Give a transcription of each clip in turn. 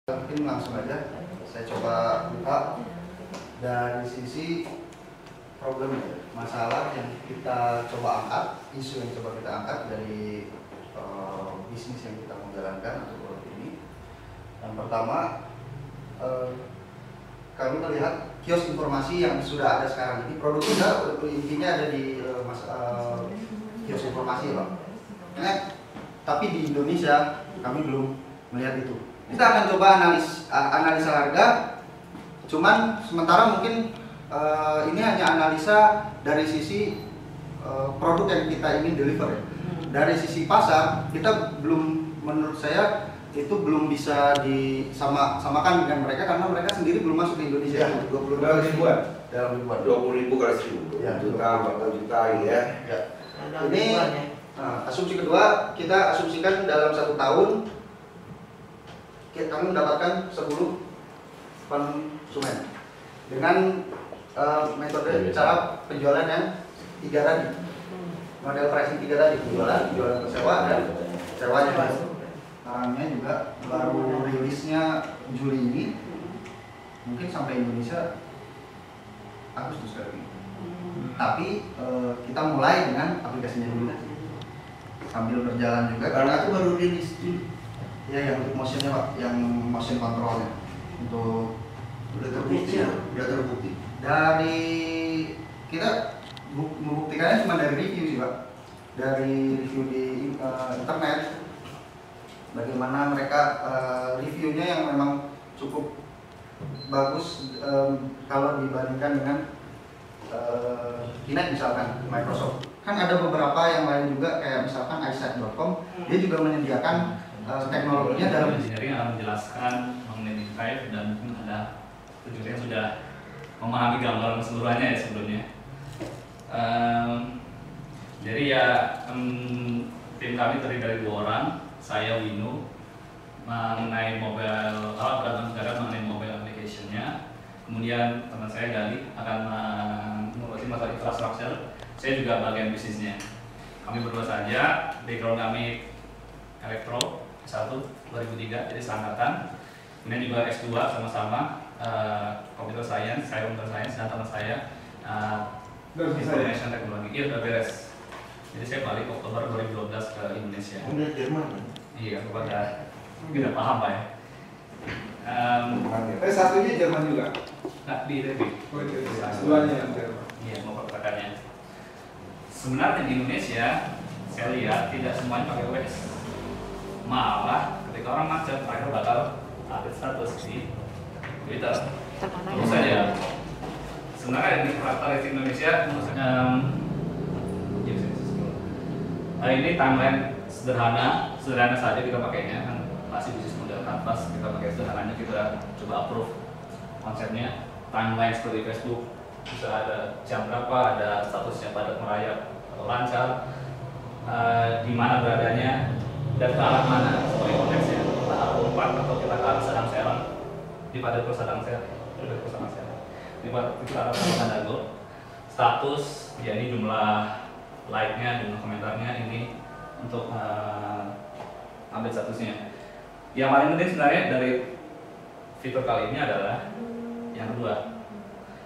Mungkin langsung aja saya coba buka dari sisi problem masalah yang kita coba angkat, isu yang coba kita angkat dari bisnis yang kita mau jalankan untuk produk ini. Yang pertama, kami melihat kios informasi yang sudah ada sekarang ini. Produk kita intinya ada di kios informasi, Pak. Tapi di Indonesia kami belum melihat itu. Kita akan coba analisa harga, cuman sementara mungkin ini hanya analisa dari sisi produk yang kita ingin deliver ya. Dari sisi pasar kita belum, menurut saya itu belum bisa disamakan dengan mereka karena mereka sendiri belum masuk ke Indonesia. Ya, 20 ribuan. Dalam ribuan. 20.000 kali 1.000. Ya, juta, 40 juta ya. Ya. Ini asumsi kedua, kita asumsikan dalam 1 tahun kami mendapatkan 10 konsumen dengan metode cara penjualan yang 3 tadi, model pricing 3 tadi, penjualan tersewa dan sewanya. Barangnya juga baru rilisnya Juli ini, mungkin sampai Indonesia Agustus kali ini. Tapi kita mulai dengan aplikasinya dulu sambil berjalan juga karena itu baru rilis Juli. Ya, yang untuk motionnya Pak, yang motion controlnya untuk udah terbukti. Dari kita membuktikannya cuma dari review sih Pak, dari review di internet. Bagaimana mereka reviewnya yang memang cukup bagus kalau dibandingkan dengan Kinect misalkan Microsoft. Kan ada beberapa yang lain juga kayak misalkan iSight.com, dia juga menyediakan teknologinya dalam engineering akan menjelaskan mengenai drive dan mungkin ada tujuannya sudah memahami gambaran keseluruhannya ya sebelumnya. Jadi ya tim kami terdiri dari 2 orang, saya Winu mengenai mobile alat negara mengenai mobile application-nya, kemudian teman saya Gali akan mengurusi masalah infrastruktur, saya juga bagian bisnisnya. Kami berdua saja, background kami elektro S1 2003 jadi seangkatan, kemudian juga S2 sama-sama computer science, saya computer science dan teman saya information technology. Iya udah beres. Jadi saya balik Oktober 2012 ke Indonesia. Udah Jerman. Iya, kepada tidak paham Pak ya. Satunya Jerman juga. Nah, di ITB. Oh itu S2-nya yang Jerman. Iya, mau perkataannya. Sebenarnya di Indonesia saya lihat tidak semuanya pakai WS. Malah ketika orang macet mereka bakal update status di Twitter. Terus saja sebenarnya ini karakteristik Indonesia ini timeline sederhana saja kita pakainya kan, masih bisnis model kanvas, kita pakai sederhananya, kita coba approve konsepnya. Timeline seperti Facebook bisa ada jam berapa, ada statusnya padat merayap atau lancar, di mana beradanya dan ke arah mana sebagai konteksnya, kita arah umpan atau kita ke arah sedang serang di pada sedang serang di pada itu arah Dago. Status ya ini jumlah like-nya, jumlah komentarnya, ini untuk update statusnya. Yang paling penting sebenarnya dari fitur kali ini adalah yang kedua,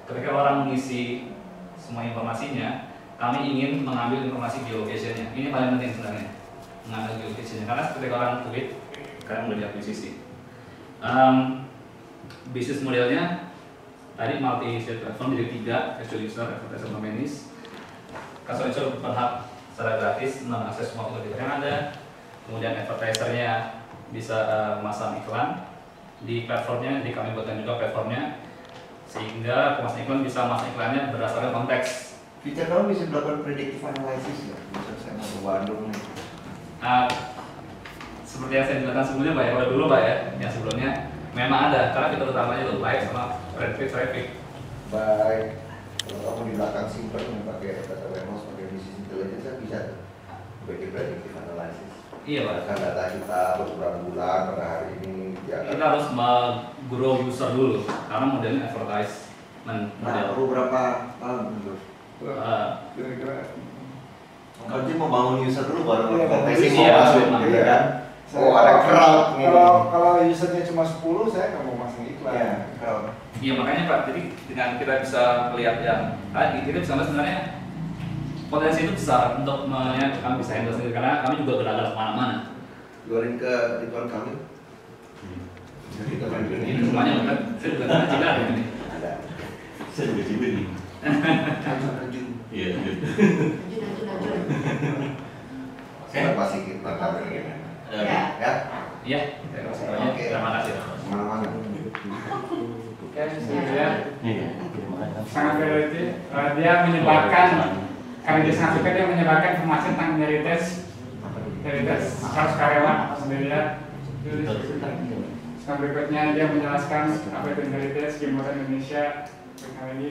ketika orang mengisi semua informasinya, kami ingin mengambil informasi geolocation-nya. Ini paling penting sebenarnya, mengambil geolocation-nya, karena ketika orang tweet kan udah diakuisisi. Bisnis modelnya tadi multi site platform, jadi 3, virtual user, advertiser, nominee. Customer user berhak secara gratis mengakses semua fitur yang ada. Kemudian advertisernya bisa memasang iklan di platformnya, jadi kami buatkan juga platformnya sehingga pemasang iklan bisa masang iklannya berdasarkan konteks. Fitur kamu bisa melakukan predictive analysis ya? Bisa saya mau ke Bandung nih. Seperti yang saya jelaskan sebelumnya Pak ya, kalau dulu Pak ya, yang sebelumnya memang ada, karena fitur utamanya itu live sama predictive traffic. Baik, kalau kamu di belakang simpen yang pakai data warehouse, pakai business intelligence kan bisa bikin predictive analysis. Iya Pak. Kan data kita beberapa bulan pada hari ini kita harus grow user dulu, karena modelnya advertisement model. Perlu berapa tahun dulu? Kira-kira. Kalau dia mau bangun user dulu baru advertising mau masuk, kan? Oh, ada crowd nih. Kalau usernya cuma 10, saya nggak mau masang iklan. Iya, crowd. Iya makanya Pak, jadi dengan kita bisa melihat yang tadi, kita bisa melihat sebenarnya potensi itu besar untuk kami bisa handle sendiri karena kami juga berada kemana-mana. Keluarin ke Ridwan Kamil. Jadi teman Ini semuanya bukan, saya juga tidak ada ini. ada. Saya juga juga nih. Terjun. Iya. Saya pasti kita Kamil gimana? Ya. Ya, Iya, saya kasih tahunya. Oke. Terima kasih. mana-mana. Oke, saya Iya. sangat priority. Dia menyebarkan, karena dia sangat suka, dia menyebarkan informasi tentang heritage harus karyawan sendirian. Sekarang berikutnya dia menjelaskan apa itu heritage, gimana Indonesia, teknologi.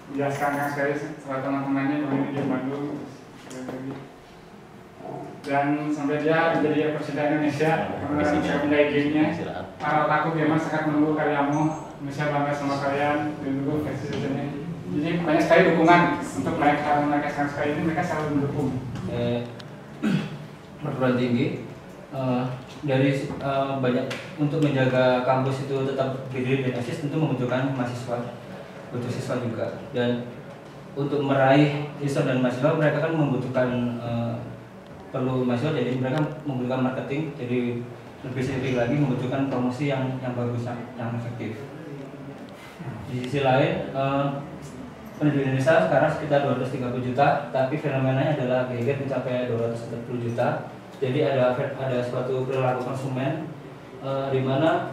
Menjelaskan kan sekali salah teman-temannya yang ini di Bandung. Dan sampai dia menjadi presiden Indonesia, karena saya punya IG-nya. Para pelaku memang sangat menunggu karyamu, Indonesia bangga sama kalian, menunggu presidennya. Jadi banyak sekali dukungan untuk mereka sangat sekali ini, mereka selalu mendukung. Perguruan tinggi dari banyak untuk menjaga kampus itu tetap berdiri dan eksis tentu membutuhkan mahasiswa, butuh siswa juga. Dan untuk meraih siswa dan mahasiswa mereka kan membutuhkan perlu mahasiswa, jadi mereka membutuhkan marketing, jadi lebih spesifik lagi membutuhkan promosi yang bagus, yang efektif. Di sisi lain penduduk Indonesia sekarang sekitar 230 juta, tapi fenomenanya adalah geger mencapai 240 juta. Jadi ada suatu perilaku konsumen di mana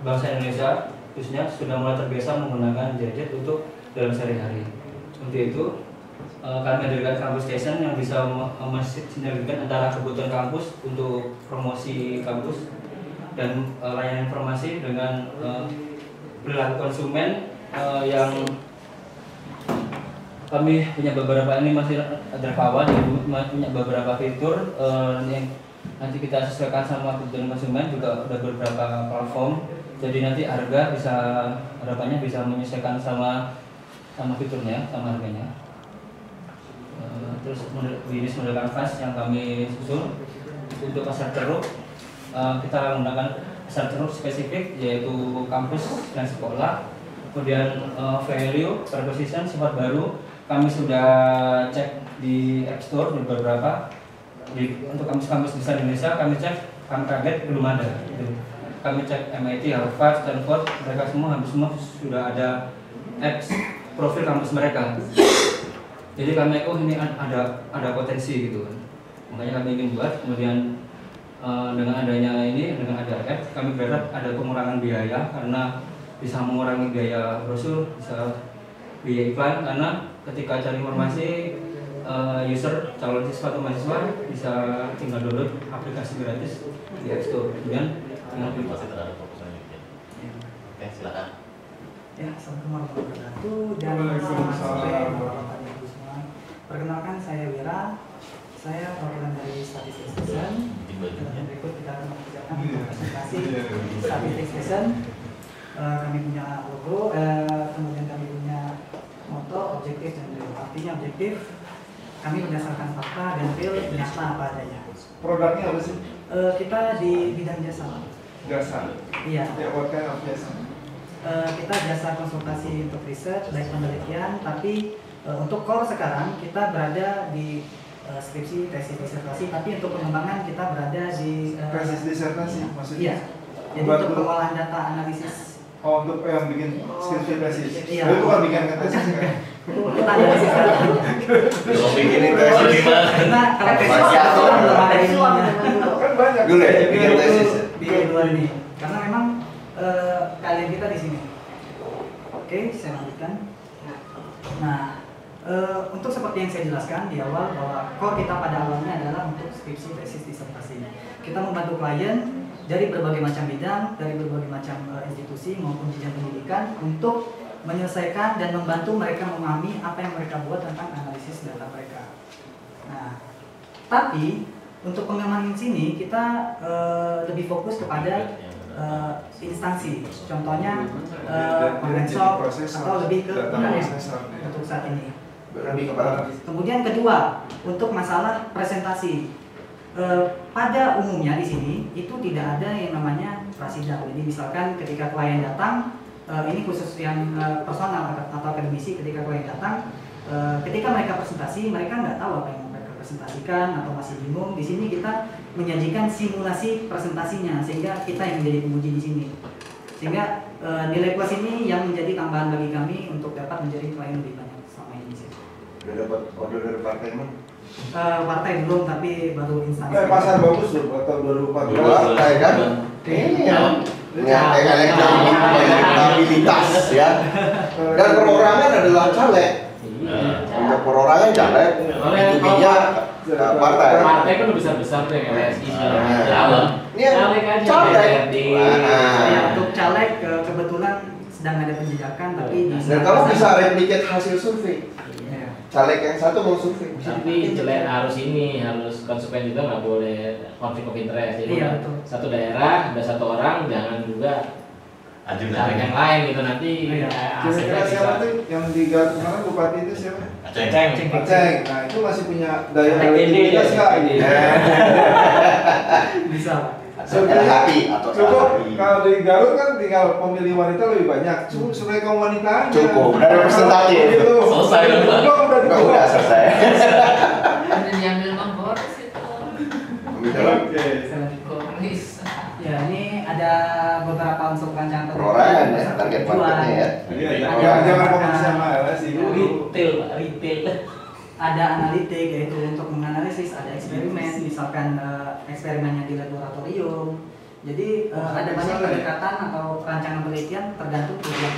bangsa Indonesia khususnya sudah mulai terbiasa menggunakan gadget untuk dalam sehari-hari. Seperti itu, kami mendirikan Kampus Station yang bisa mensinergikan antara kebutuhan kampus untuk promosi kampus dan layanan informasi dengan perilaku konsumen yang kami punya beberapa, ini masih undercover, punya beberapa fitur yang nanti kita sesuaikan sama kebutuhan konsumen, juga ada beberapa platform. Jadi nanti harga bisa, harapannya bisa menyesuaikan sama fiturnya, sama harganya. Terus bisnis model kanvas yang kami susun untuk pasar ceruk, kita menggunakan pasar ceruk spesifik yaitu kampus dan sekolah. Kemudian value, proposition, sifat baru kami sudah cek di App Store di beberapa. Untuk kampus-kampus besar di Indonesia kami cek, kami kaget belum ada. Gitu. Kami cek MIT, Harvard, Stanford, mereka semua hampir semua sudah ada apps profil kampus mereka. Jadi kami ini ada potensi gitu kan. Makanya kami ingin buat, kemudian dengan adanya ini, dengan ada app, kami berharap ada pengurangan biaya karena bisa mengurangi biaya brosur, bisa biaya iklan, karena ketika cari informasi user calon siswa atau mahasiswa bisa tinggal download aplikasi gratis di App Store. Kemudian Masih terhadap proposalnya. Oke, silakan. Ya, assalamualaikum warahmatullahi wabarakatuh. Dan Bapak-Ibu semua. Perkenalkan, saya Wira. Saya perwakilan dari Statistics Station. Dan berikut kita akan mengerjakan presentasi Statistics Station. Kami punya logo, kemudian kami punya moto, objektif, dan real. Artinya objektif, kami berdasarkan fakta dan real, nyata apa adanya. Produknya apa sih? Kita di bidang jasa. Jasa. Iya. Ya, what kind of jasa? Kita jasa konsultasi untuk riset, baik penelitian, tapi untuk core sekarang kita berada di skripsi, tesis, disertasi, tapi untuk pengembangan kita berada di Tesis disertasi maksudnya? Iya. Jadi Buat untuk guru? pengolahan data analisis. Oh, untuk yang bikin skripsi tesis? Iya. Itu bukan bikin tesis kan? Kita analisis data. Kalau bikin tesis Karena kalau tesis Banyak. belum ada ininya. Kan banyak. dulu ya, bikin tesis. Di luar ini. Karena memang kalian kita di sini. Oke, saya lanjutkan. Nah, untuk seperti yang saya jelaskan di awal bahwa core kita pada awalnya adalah untuk skripsi, tesis, disertasi. Kita membantu klien dari berbagai macam bidang, dari berbagai macam institusi maupun jenjang pendidikan untuk menyelesaikan dan membantu mereka memahami apa yang mereka buat tentang analisis data mereka. Nah, tapi untuk pengembangan sini kita lebih fokus kepada instansi, contohnya Microsoft atau lebih ke IKM untuk saat ini. Lebih kepada Kemudian kedua, untuk masalah presentasi. pada umumnya di sini itu tidak ada yang namanya prasidang. Jadi misalkan ketika klien datang, ini khusus yang personal atau akademisi, ketika klien datang, ketika mereka presentasi, mereka nggak tahu apa yang mereka presentasikan atau masih bingung. Di sini kita menyajikan simulasi presentasinya, sehingga kita yang menjadi penguji di sini. Sehingga nilai plus ini yang menjadi tambahan bagi kami untuk dapat menjadi klien lebih banyak selama ini sih. Udah dapat order dari partai emang? Partai belum, tapi baru instansi. Pasar bagus loh buat tahun 2014. Partai kan? Iya. Elektabilitas ya. Dan perorangan adalah caleg. Untuk perorangan caleg, intinya partai. Partai kan besar-besar tuh yang LSI segala macam. Ini Caleg aja. caleg. Ya, untuk caleg kebetulan sedang ada penjajakan, tapi Dan kamu bisa replicate hasil survei. Caleg yang satu mau survei. Tapi jelek harus konsumen juga, nggak boleh konflik of interest. Jadi Iya, betul. satu daerah ada satu orang, jangan juga caleg yang lain gitu, nanti Kira-kira siapa tuh yang di Garut kemarin bupati itu siapa? Aceh. Aceh. Nah itu masih punya daya Elektrikitas nggak? bisa. Ada hati atau Cukup hati. kalau di Garut kan tinggal pemilih wanita lebih banyak. Cukup supaya kaum wanita aja. Cukup, udah representatif. Gitu. Selesai dong, Pak. Udah selesai. Udah diambil Bang Boris itu. Oke. Boris. Ya, ini ada beberapa unsur rancangan Perorangan ya, target marketnya ya. Iya, jangan fokus sama LSI dulu. Retail, Pak, retail. Ada analitik, yaitu untuk menganalisis, ada eksperimen, misalkan eksperimennya di laboratorium. Jadi ada banyak pendekatan atau rancangan penelitian tergantung tujuan